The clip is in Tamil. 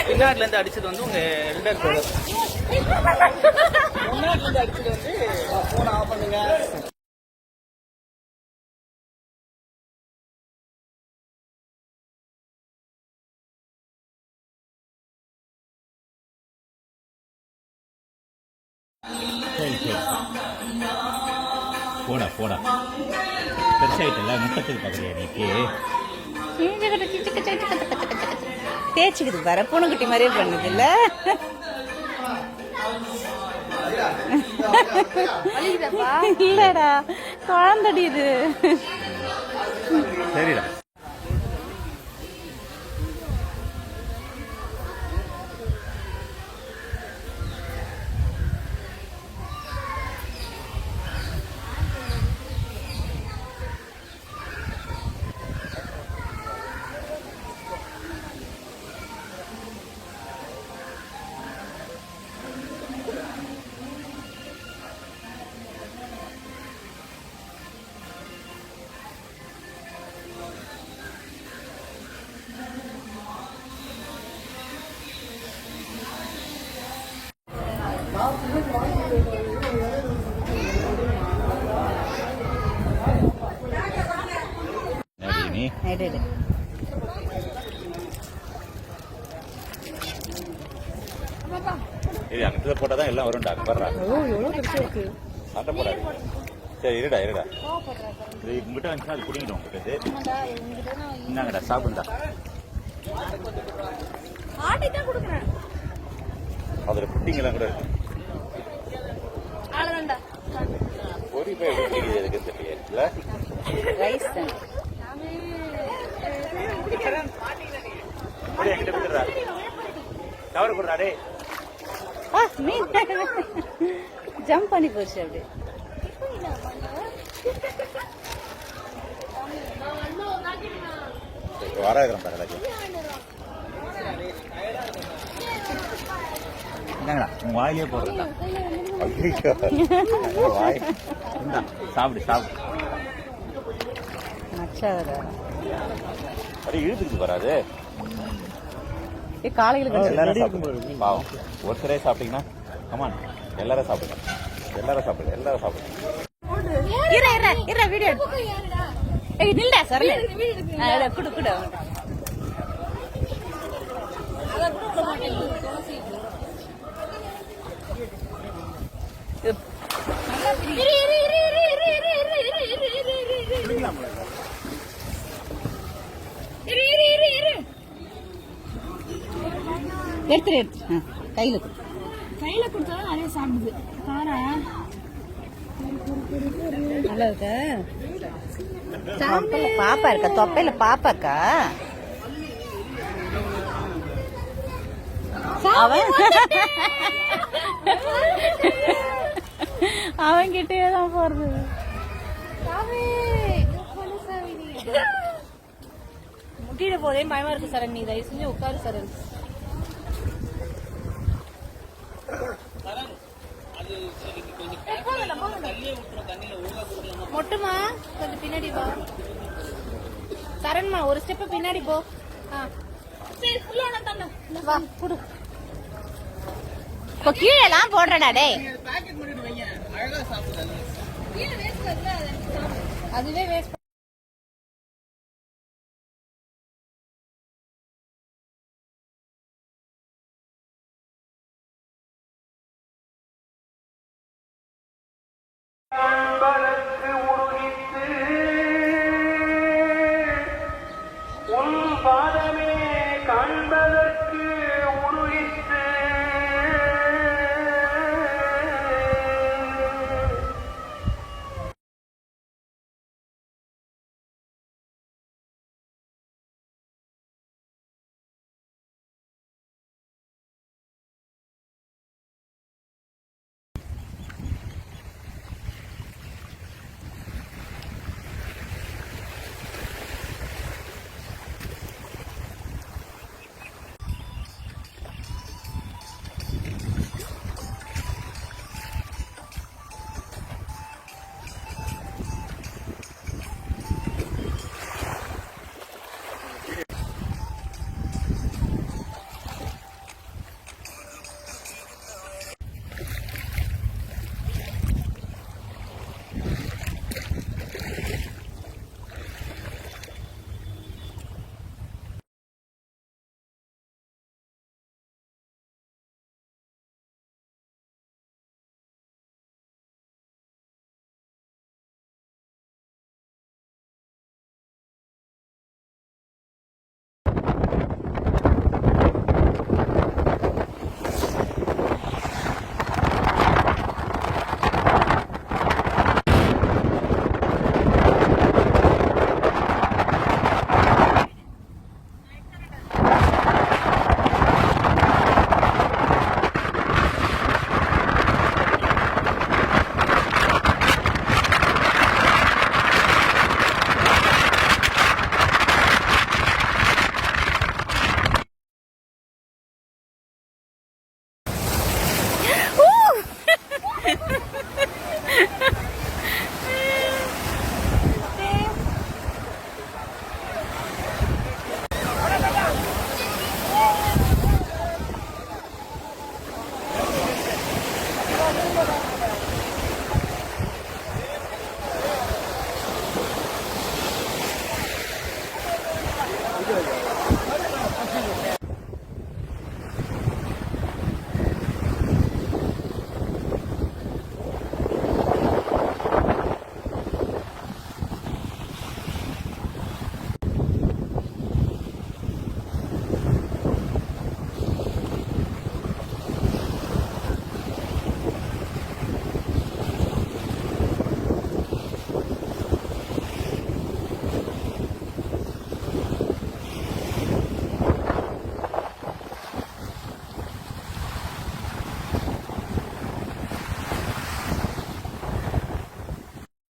பின்னாடில இருந்து அடிச்சது வந்து உங்க எல்டர் பிரதர். முன்னாடில இருந்து அடிச்சது வந்து போன் ஆஃப் பண்ணுங்க. சரி சரி போடா போடா பெருசாயிட்டல முட்டத்துக்கு பார்க்குறியா நீ தேய்ச்சிக்குது வர பூனைக்குட்டி மாதிரியே பண்ணுது இல்ல இல்லடா குழந்தடி இது சரிடா இது அங்கிட்ட போட்டாதான் எல்லாம் வரும்டா வர்றா சண்டை போடாது சரி இருடா இருடா இது உங்ககிட்ட வந்துச்சுன்னா அது பிடிங்கிடும் உங்ககிட்ட என்னங்கடா சாப்பிடுடா அதுல புட்டிங்கெல்லாம் கூட இருக்கு பொறி போய் எப்படி எதுக்கு தெரியல என்கிட்ட விட்டுறா கவர் கொடுறா டே ஜம்ப் பண்ணி போச்சு அப்படியே வர இருக்கிறேன் என்னங்கடா உங்க வாயிலே போடுறா வாய் சாப்பிடு சாப்பிடு அது இழுத்துக்கிட்டு வராது காலையில எல்லாரும் சாப்பிடுங்க பாவம் ஒருத்தரே சாப்பிட்டீங்கன்னா கமான் எல்லாரும் சாப்பிடுங்க எல்லாரும் சாப்பிடுங்க எல்லாரும் சாப்பிடுங்க வீடியோ நில்டா சார் குடு குடு எடுத்துரு எடுத்து கையில கையில கொடுத்தாலும் நிறைய சாப்பிடுது காரா நல்லா இருக்க பாப்பா இருக்கா தொப்பையில பாப்பாக்கா அவன் கிட்டேதான் போறது முட்டிட போதே பயமா இருக்கு சரண் நீ தயவு செஞ்சு உட்காரு சரண் மொட்டுமா கொஞ்சம் பின்னாடி போ சரண்மா ஒரு ஸ்டெப் பின்னாடி போ வா குடு இப்போ கீழே எல்லாம் போடுறடா டே அதுவே வேஸ்ட் அன்பனுக்கு உருகித்து